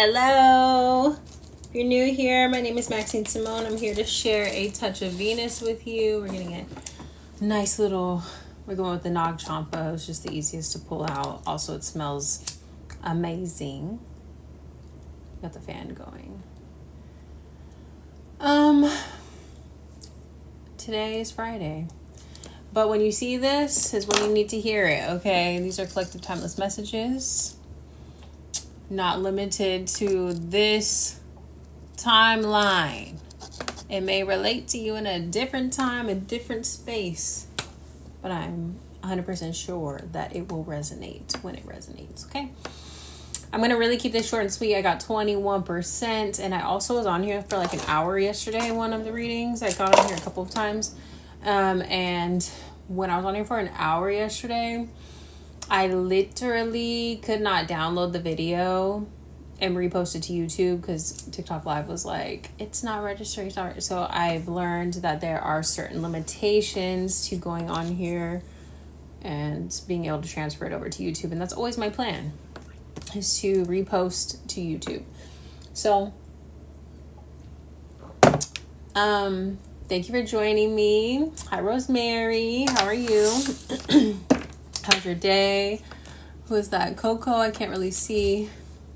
Hello. If you're new here, my name is Maxine Samone. I'm here to share a touch of Venus with you. We're getting a nice little, we're going with the Nag Champa. It's just the easiest to pull out. Also, it smells amazing. Got the fan going. Today is Friday. But when you see this is when you need to hear it, okay? These are collective timeless messages. Not limited to this timeline. It may relate to you in a different time, a different space. But I'm 100% sure that it will resonate when it resonates, okay? I'm going to really keep this short and sweet. I got 21%. And I also was on here for like an hour yesterday, one of the readings. I got on here a couple of times. And when I was on here for an hour yesterday, I literally could not download the video and repost it to YouTube because TikTok Live was like, it's not registering. So I've learned that there are certain limitations to going on here and being able to transfer it over to YouTube. And that's always my plan, is to repost to YouTube. So, thank you for joining me. Hi, Rosemary. How are you? How's your day? Who is that? Coco? I can't really see.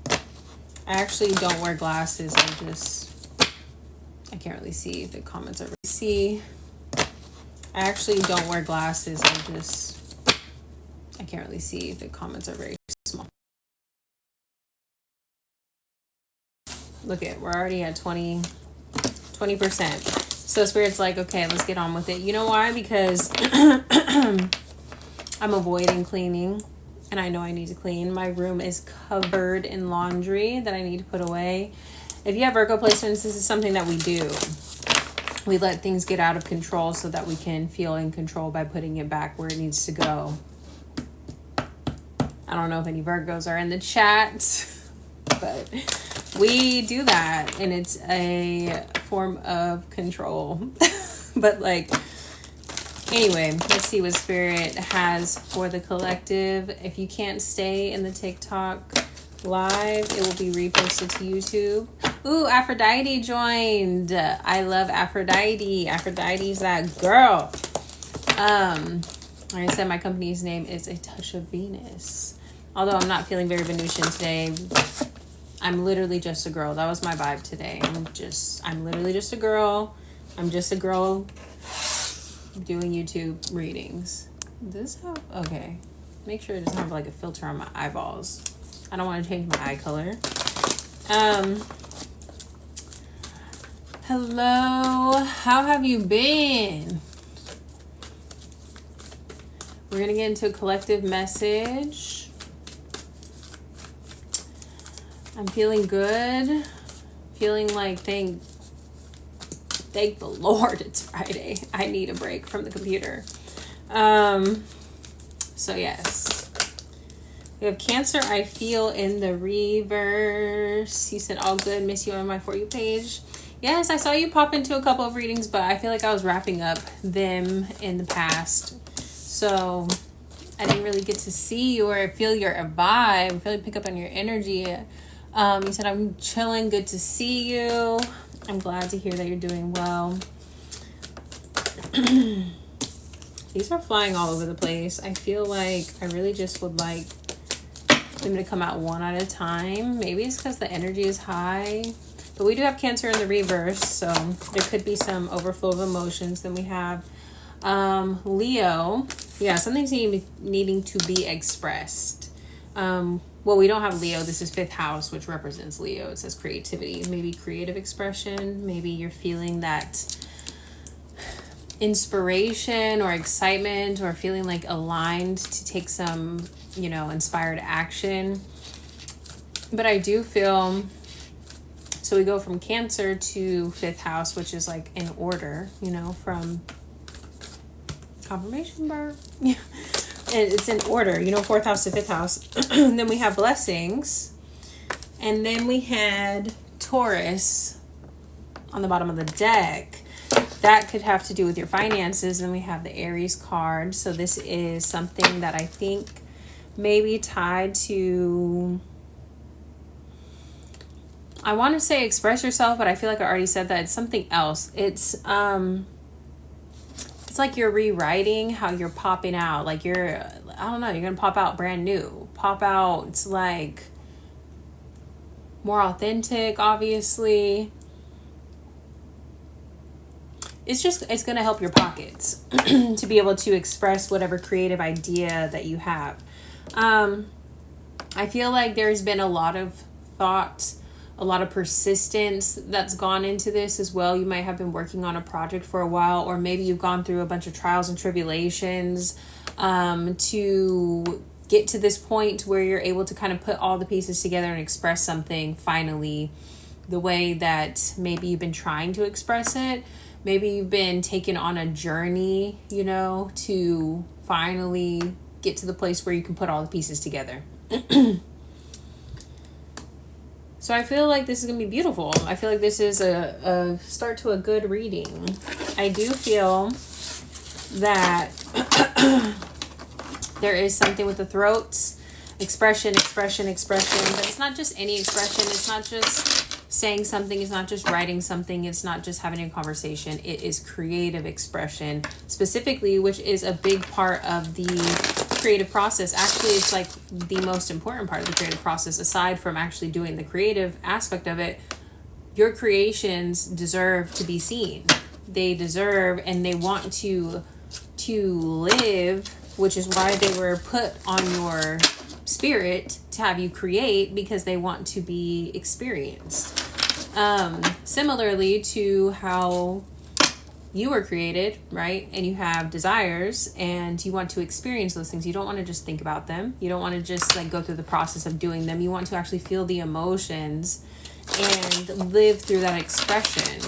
I actually don't wear glasses. I can't really see if the comments are I actually don't wear glasses. I can't really see if the comments are very small. Look at, we're already at 20%. So Spirit's like, okay, let's get on with it. You know why? Because I'm avoiding cleaning, and I know I need to clean. My room is covered in laundry that I need to put away. If you have Virgo placements, this is something that we do. We let things get out of control so that we can feel in control by putting it back where it needs to go. I don't know if any Virgos are in the chat, but we do that, and it's a form of control. But like, anyway, let's see what Spirit has for the collective. If you can't stay in the TikTok live, it will be reposted to YouTube. Ooh, Aphrodite joined. I love Aphrodite. Aphrodite's that girl. Like I said, my company's name is A Touch of Venus. Although I'm not feeling very Venusian today. I'm literally just a girl. That was my vibe today. I'm literally just a girl. I'm just a girl doing YouTube readings. Okay. Make sure it doesn't have like a filter on my eyeballs. I don't want to change my eye color. Hello. How have you been? We're going to get into a collective message. I'm feeling good. Feeling like thank the Lord it's Friday. I need a break from the computer. So yes. We have Cancer, I feel in the reverse. You said all good, miss you on my For You page. Yes, I saw you pop into a couple of readings, but I feel like I was wrapping up them in the past. So I didn't really get to see you or feel your vibe, really pick up on your energy. You said, I'm chilling, good to see you. I'm glad to hear that you're doing well. These are flying all over the place. I feel like I really just would like them to come out one at a time. Maybe it's because the energy is high. But we do have Cancer in the reverse, so there could be some overflow of emotions. Then we have Leo. Yeah, something's needing to be expressed. Well, we don't have Leo. This is 5th house, which represents Leo. It says creativity, maybe creative expression. Maybe you're feeling that inspiration or excitement or feeling like aligned to take some, inspired action. But I do feel, so we go from Cancer to 5th house, which is like in order, from confirmation bar. Yeah. And it's in order, 4th house to 5th house. And then we have blessings. And then we had Taurus on the bottom of the deck. That could have to do with your finances. And we have the Aries card. So this is something that I think may be tied to I want to say express yourself, but I feel like I already said that. It's something else. It's like you're rewriting how you're popping out. Like you're going to pop out brand new. Pop out like more authentic, obviously. It's going to help your pockets to be able to express whatever creative idea that you have. I feel like there's been a lot of thought, a lot of persistence that's gone into this as well. You might have been working on a project for a while, or maybe you've gone through a bunch of trials and tribulations to get to this point where you're able to kind of put all the pieces together and express something finally the way that maybe you've been trying to express it. Maybe you've been taken on a journey, to finally get to the place where you can put all the pieces together. So I feel like this is going to be beautiful. I feel like this is a start to a good reading. I do feel that there is something with the throats. Expression. But it's not just any expression. It's not just saying something. It's not just writing something. It's not just having a conversation. It is creative expression specifically, which is a big part of the creative process. Actually, it's like the most important part of the creative process, aside from actually doing the creative aspect of it. Your creations deserve to be seen. They deserve, and they want to live, which is why they were put on your spirit to have you create, because they want to be experienced. Similarly to how you were created, right? And you have desires and you want to experience those things. You don't want to just think about them. You don't want to just like go through the process of doing them. You want to actually feel the emotions and live through that expression.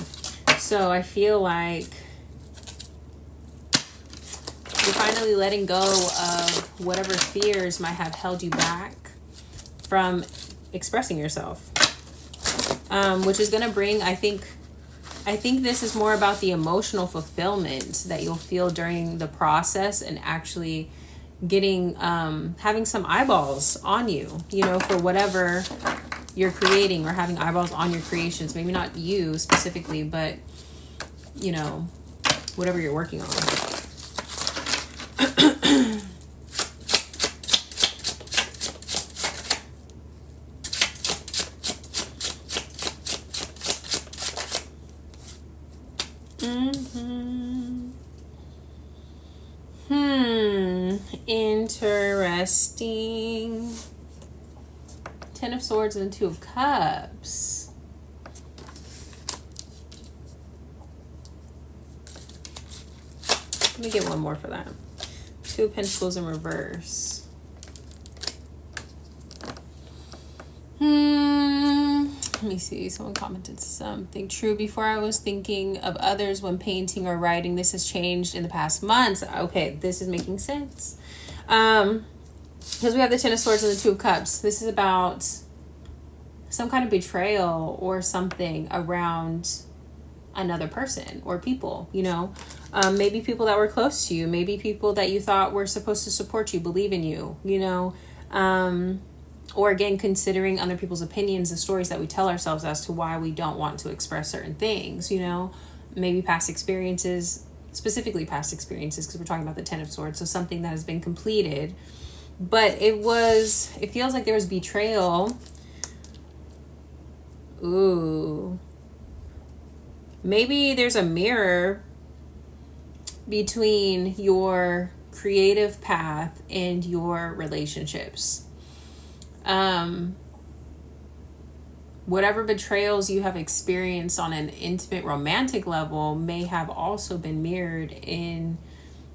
So I feel like you're finally letting go of whatever fears might have held you back from expressing yourself. Which is going to bring, I think this is more about the emotional fulfillment that you'll feel during the process, and actually getting, having some eyeballs on you, for whatever you're creating, or having eyeballs on your creations. Maybe not you specifically, but, whatever you're working on. Interesting. Ten of Swords and Two of Cups. Let me get one more for that. Two of Pentacles in reverse. Let me see. Someone commented something. True. Before I was thinking of others when painting or writing. This has changed in the past months. Okay, this is making sense. Because we have the Ten of Swords and the Two of Cups. This is about some kind of betrayal or something around another person or people, maybe people that were close to you, maybe people that you thought were supposed to support you, believe in you, or again, considering other people's opinions, the stories that we tell ourselves as to why we don't want to express certain things, maybe past experiences, specifically past experiences, because we're talking about the Ten of Swords. So something that has been completed, but it feels like there was betrayal. Ooh. Maybe there's a mirror between your creative path and your relationships. Whatever betrayals you have experienced on an intimate romantic level may have also been mirrored in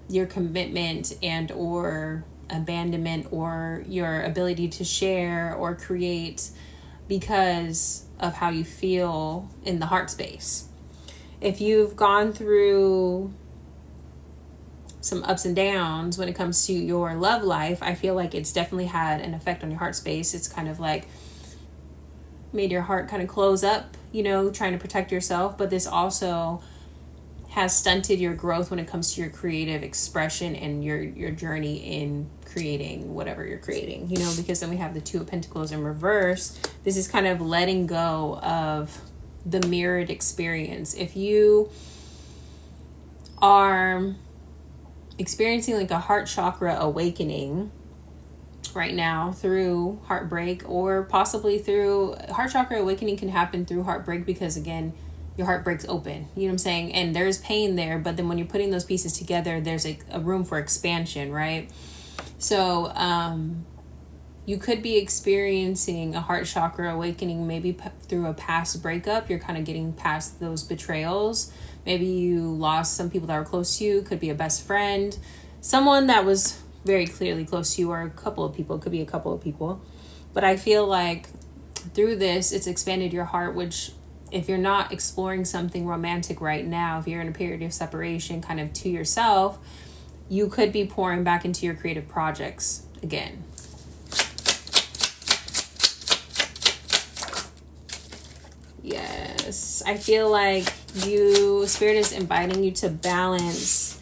your commitment and or abandonment, or your ability to share or create, because of how you feel in the heart space. If you've gone through some ups and downs when it comes to your love life, I feel like it's definitely had an effect on your heart space. It's kind of like made your heart kind of close up, trying to protect yourself. But this also has stunted your growth when it comes to your creative expression and your journey in creating whatever you're creating, you know, because then we have the Two of Pentacles in reverse. This is kind of letting go of the mirrored experience. If you are experiencing like a heart chakra awakening right now through heartbreak, or possibly through heart chakra awakening can happen through heartbreak, because again, your heart breaks open, you know what I'm saying? And there's pain there, but then when you're putting those pieces together, there's a room for expansion, right? So you could be experiencing a heart chakra awakening, maybe through a past breakup. You're kind of getting past those betrayals. Maybe you lost some people that were close to you. Could be a best friend, someone that was very clearly close to you, or a couple of people. It could be a couple of people. But I feel like through this, it's expanded your heart, which if you're not exploring something romantic right now, if you're in a period of separation kind of to yourself, you could be pouring back into your creative projects again. Yes, I feel like Spirit is inviting you to balance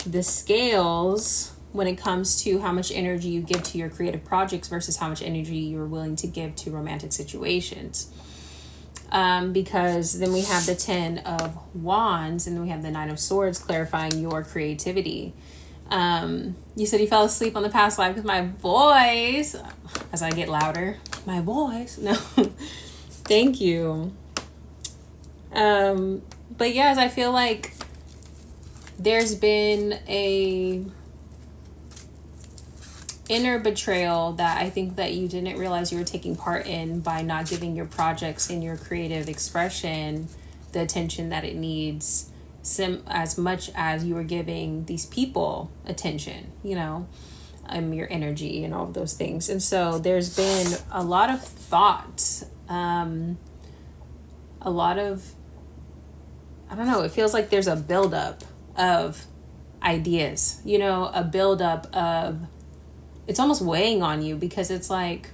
the scales when it comes to how much energy you give to your creative projects versus how much energy you're willing to give to romantic situations. Because then we have the 10 of Wands, and then we have the 9 of Swords, clarifying your creativity. You said you fell asleep on the past life with my voice. As I get louder, my voice. No, thank you. But yes, I feel like there's been a inner betrayal that I think that you didn't realize you were taking part in by not giving your projects and your creative expression the attention that it needs, as much as you were giving these people attention, you know, your energy and all of those things. And so there's been a lot of thought, a lot of, I don't know, it feels like there's a buildup of ideas, you know, a buildup of, it's almost weighing on you, because it's like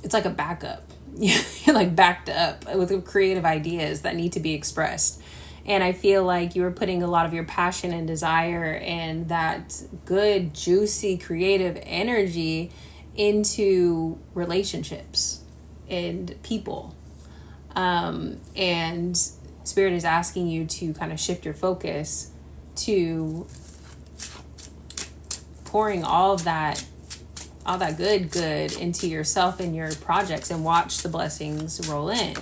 a backup. You're like backed up with creative ideas that need to be expressed. And I feel like you were putting a lot of your passion and desire and that good, juicy, creative energy into relationships and people. And Spirit is asking you to kind of shift your focus to pouring all that good into yourself and your projects, and watch the blessings roll in.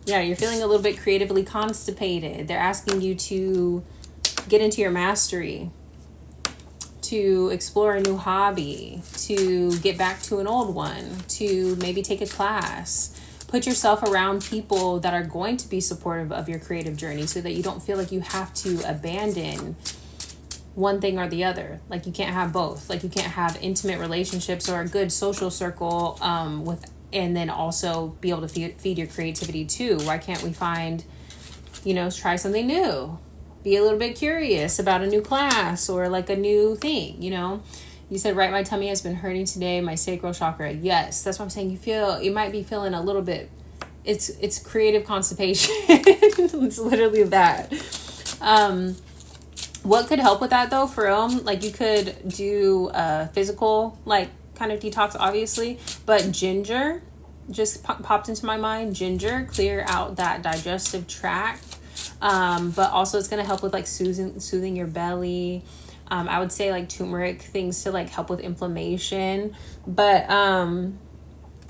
Yeah, you're feeling a little bit creatively constipated. They're asking you to get into your mastery, to explore a new hobby, to get back to an old one, to maybe take a class. Put yourself around people that are going to be supportive of your creative journey, so that you don't feel like you have to abandon one thing or the other. Like you can't have both. Like you can't have intimate relationships or a good social circle and then also be able to feed your creativity too. Why can't we find, you know, try something new, be a little bit curious about a new class or like a new thing, you know? You said, right, my tummy has been hurting today, my sacral chakra. Yes, that's what I'm saying. You might be feeling a little bit, it's creative constipation. It's literally that. What could help with that though, for like you could do a physical, like kind of detox, obviously, but ginger just popped into my mind. Ginger, clear out that digestive tract, but also it's going to help with like soothing your belly. I would say like turmeric, things to like help with inflammation, but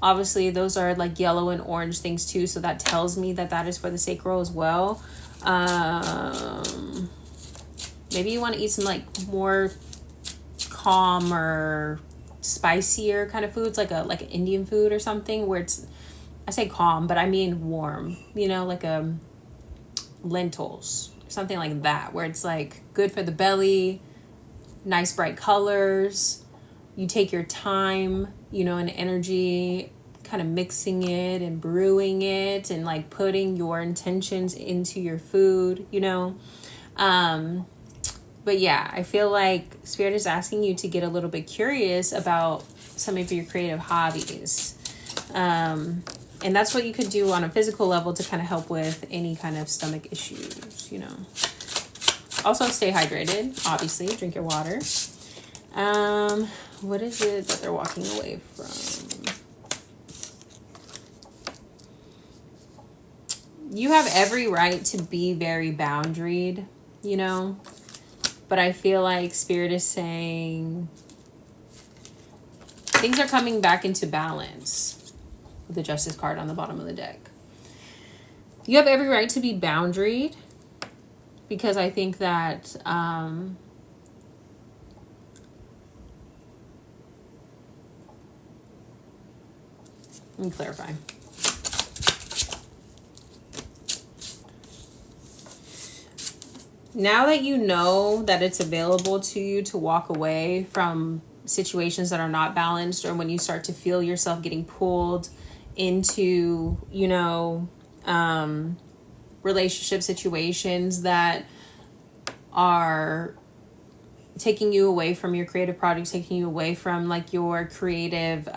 obviously those are like yellow and orange things too, so that tells me that is for the sacral as well. Maybe you want to eat some like more calm or spicier kind of foods, like an Indian food or something, where I say calm, but I mean warm, you know, like lentils, something like that, where it's like good for the belly, nice bright colors. You take your time, you know, and energy, kind of mixing it and brewing it and like putting your intentions into your food, you know. But yeah, I feel like Spirit is asking you to get a little bit curious about some of your creative hobbies. And that's what you could do on a physical level to kind of help with any kind of stomach issues, you know. Also stay hydrated, obviously, drink your water. What is it that they're walking away from? You have every right to be very boundaried, you know, but I feel like Spirit is saying things are coming back into balance with the Justice card on the bottom of the deck. You have every right to be boundaried, because I think that let me clarify. Now that you know that it's available to you to walk away from situations that are not balanced, or when you start to feel yourself getting pulled into, you know, relationship situations that are taking you away from your creative projects, taking you away from like your creative,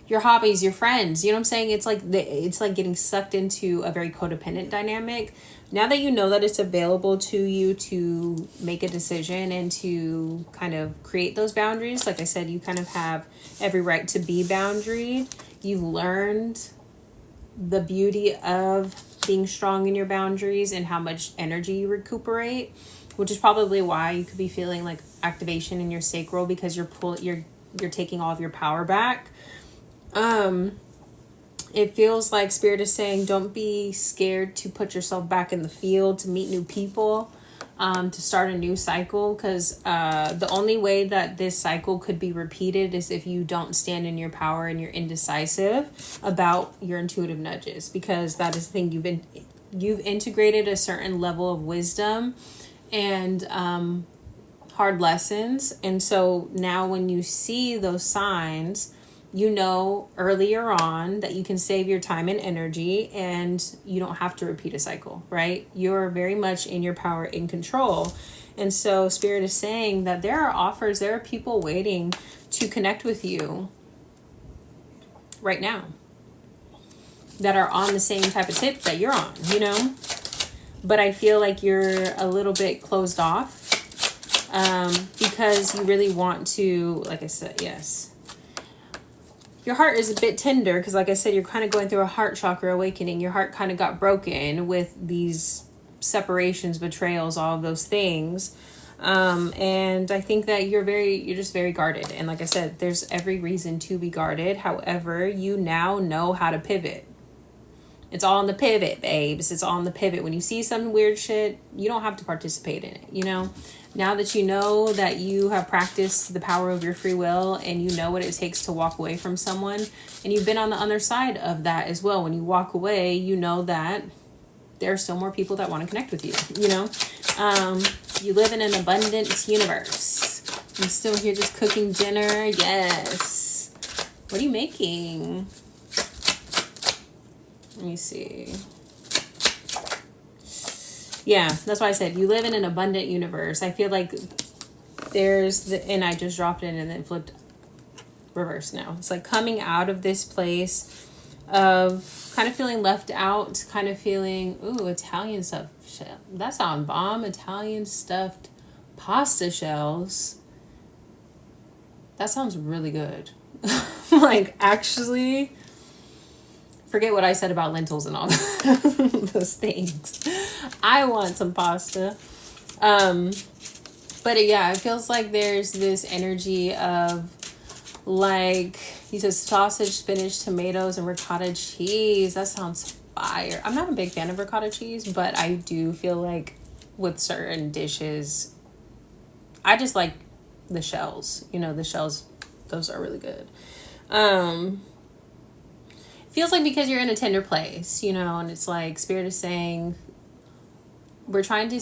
your hobbies, your friends, you know what I'm saying? It's like getting sucked into a very codependent dynamic. Now that you know that it's available to you to make a decision and to kind of create those boundaries, like I said, you kind of have every right to be boundaried. You've learned the beauty of being strong in your boundaries and how much energy you recuperate, which is probably why you could be feeling like activation in your sacral, because you're taking all of your power back. It feels like Spirit is saying don't be scared to put yourself back in the field, to meet new people, to start a new cycle, because the only way that this cycle could be repeated is if you don't stand in your power and you're indecisive about your intuitive nudges, because that is the thing. You've integrated a certain level of wisdom and hard lessons, and so now when you see those signs, you know earlier on that you can save your time and energy, and you don't have to repeat a cycle, right? You're very much in your power, in control. And so Spirit is saying that there are offers, there are people waiting to connect with you right now that are on the same type of tip that you're on, you know? But I feel like you're a little bit closed off because you really want to, like I said, yes. Your heart is a bit tender because, like I said, you're kind of going through a heart chakra awakening. Your heart kind of got broken with these separations, betrayals, all of those things. And I think that you're just very guarded. And like I said, there's every reason to be guarded. However, you now know how to pivot. It's all on the pivot, babes. It's all on the pivot. When you see some weird shit, you don't have to participate in it, you know? Now that you know that you have practiced the power of your free will and you know what it takes to walk away from someone, and you've been on the other side of that as well. When you walk away, you know that there are still more people that want to connect with you, you know? You live in an abundant universe. I'm still here just cooking dinner. Yes. What are you making? Let me see. Yeah, that's why I said you live in an abundant universe. I feel like and I just dropped it and then flipped reverse now. It's like coming out of this place of kind of feeling left out, kind of feeling, ooh, Italian stuff. That sounds bomb. Italian stuffed pasta shells. That sounds really good. Like, actually, forget what I said about lentils and all those things. I want some pasta. But yeah, it feels like there's this energy of, like, you said sausage, spinach, tomatoes, and ricotta cheese. That sounds fire. I'm not a big fan of ricotta cheese, but I do feel like with certain dishes, I just like the shells. You know, the shells, those are really good. Feels like because you're in a tender place, you know, and it's like Spirit is saying, we're trying to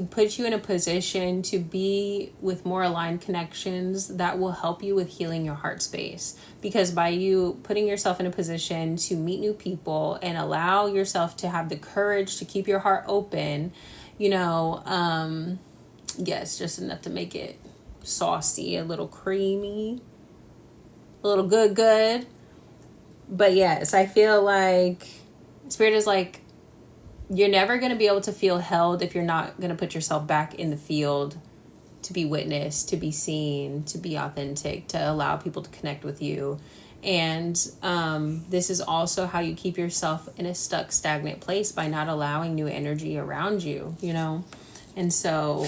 put you in a position to be with more aligned connections that will help you with healing your heart space. Because by you putting yourself in a position to meet new people and allow yourself to have the courage to keep your heart open, you know, yes, just enough to make it saucy, a little creamy, a little good. But yes, I feel like Spirit is like, you're never going to be able to feel held if you're not going to put yourself back in the field to be witnessed, to be seen, to be authentic, to allow people to connect with you. And this is also how you keep yourself in a stuck, stagnant place, by not allowing new energy around you, you know? And so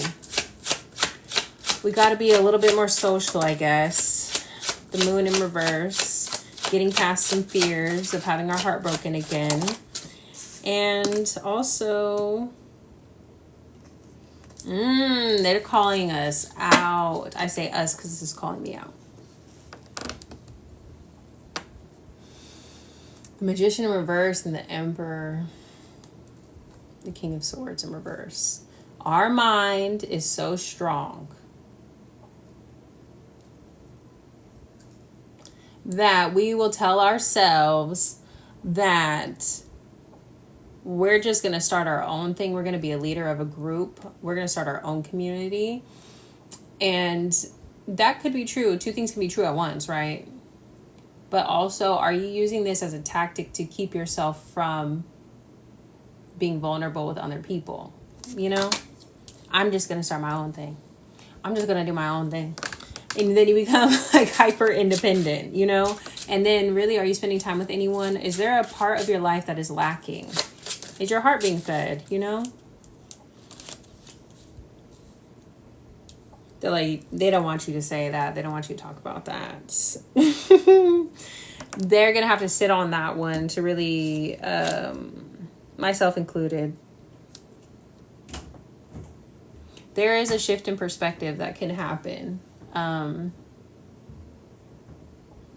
we got to be a little bit more social, I guess. The moon in reverse, getting past some fears of having our heart broken again. And also, they're calling us out. I say us because this is calling me out. The Magician in reverse and the Emperor, the King of Swords in reverse. Our mind is so strong that we will tell ourselves that we're just going to start our own thing. We're going to be a leader of a group. We're going to start our own community. And that could be true. Two things can be true at once, right? But also, are you using this as a tactic to keep yourself from being vulnerable with other people? You know, I'm just going to start my own thing. I'm just going to do my own thing. And then you become like hyper independent, you know? And then really, are you spending time with anyone? Is there a part of your life that is lacking? Is your heart being fed, you know? They're like, they don't want you to say that. They don't want you to talk about that. They're going to have to sit on that one to really, myself included. There is a shift in perspective that can happen.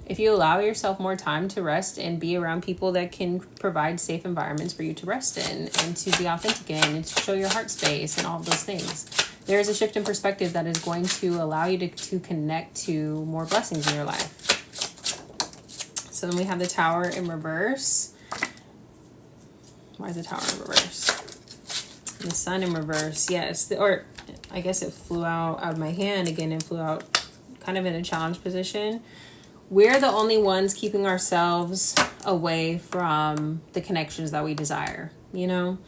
If you allow yourself more time to rest and be around people that can provide safe environments for you to rest in and to be authentic in and to show your heart space and all of those things, there is a shift in perspective that is going to allow you to connect to more blessings in your life. So then we have the Tower in reverse. Why is the Tower in reverse? And the Sun in reverse. Yes, or I guess it flew out of my hand again and flew out kind of in a challenge position. We're the only ones keeping ourselves away from the connections that we desire, you know?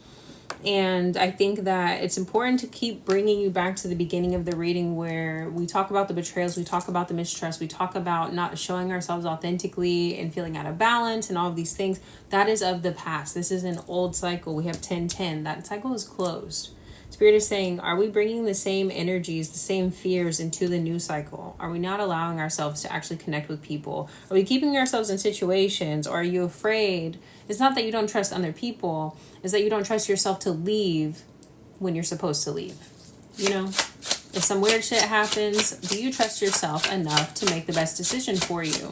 And I think that it's important to keep bringing you back to the beginning of the reading, where we talk about the betrayals, we talk about the mistrust, we talk about not showing ourselves authentically and feeling out of balance and all of these things. That is of the past. This is an old cycle. We have 10-10. That cycle is closed. Spirit is saying, are we bringing the same energies, the same fears into the new cycle? Are we not allowing ourselves to actually connect with people? Are we keeping ourselves in situations? Or are you afraid? It's not that you don't trust other people. It's that you don't trust yourself to leave when you're supposed to leave. You know, if some weird shit happens, do you trust yourself enough to make the best decision for you?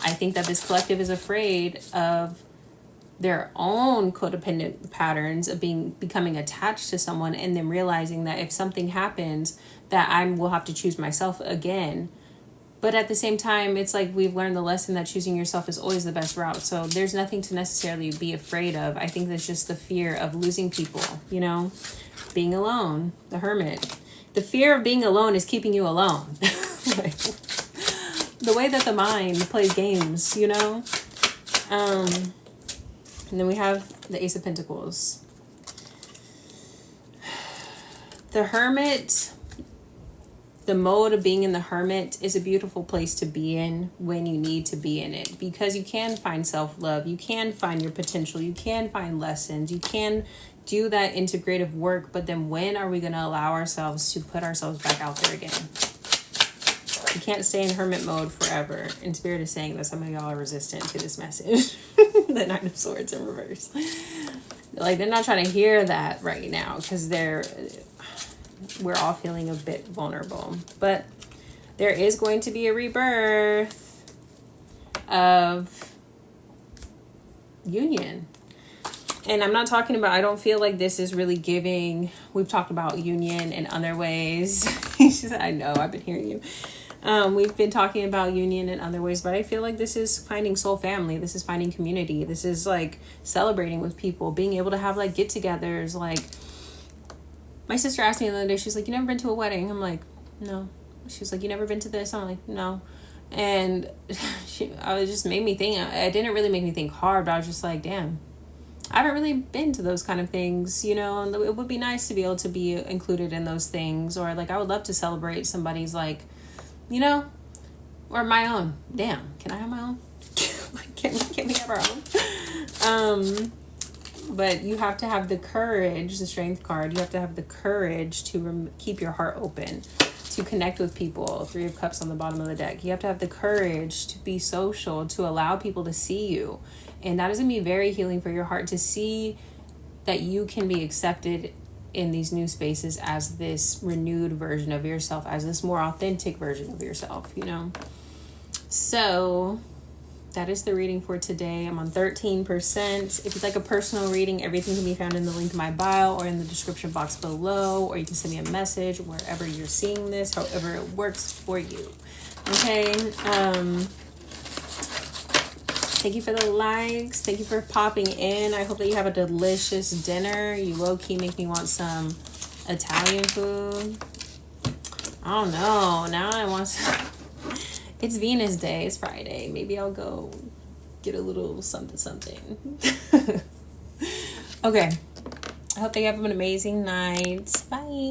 I think that this collective is afraid of their own codependent patterns of becoming attached to someone, and then realizing that if something happens, that I will have to choose myself again. But at the same time, it's like we've learned the lesson that choosing yourself is always the best route. So there's nothing to necessarily be afraid of. I think there's just the fear of losing people, you know, being alone, the hermit. The fear of being alone is keeping you alone. Like, the way that the mind plays games, you know? And then we have the Ace of Pentacles. The Hermit, the mode of being in the Hermit is a beautiful place to be in when you need to be in it. Because you can find self-love. You can find your potential. You can find lessons. You can do that integrative work. But then when are we going to allow ourselves to put ourselves back out there again? You can't stay in hermit mode forever. And Spirit is saying that some of y'all are resistant to this message. The Nine of Swords in reverse. Like, they're not trying to hear that right now because we're all feeling a bit vulnerable. But there is going to be a rebirth of union. And I'm not talking about, I don't feel like this is really giving, we've talked about union in other ways. She said, I know, I've been hearing you. We've been talking about union in other ways, but I feel like this is finding soul family. This is finding community. This is like celebrating with people, being able to have like get-togethers. Like, my sister asked me the other day, she's like, you never been to a wedding? I'm like, no. She's like, you never been to this? I'm like, no. And I was just made me think. It didn't really make me think hard, but I was just like, damn, I haven't really been to those kind of things, you know, and it would be nice to be able to be included in those things. Or like, I would love to celebrate somebody's, like, you know, or my own. Damn, can I have my own? Can we have our own? But you have to have the courage, the Strength card, you have to have the courage to keep your heart open, to connect with people. 3 of Cups on the bottom of the deck. You have to have the courage to be social, to allow people to see you. And that is going to be very healing for your heart, to see that you can be accepted in these new spaces as this renewed version of yourself, as this more authentic version of yourself, you know? So that is the reading for today. I'm on 13%. If you'd like a personal reading, everything can be found in the link in my bio or in the description box below, or you can send me a message wherever you're seeing this, however it works for you. Okay. Thank you for the likes. Thank you for popping in. I hope that you have a delicious dinner. You low-key make me want some Italian food. I don't know. Now I want some. It's Venus Day. It's Friday. Maybe I'll go get a little something. Okay. I hope that you have an amazing night. Bye.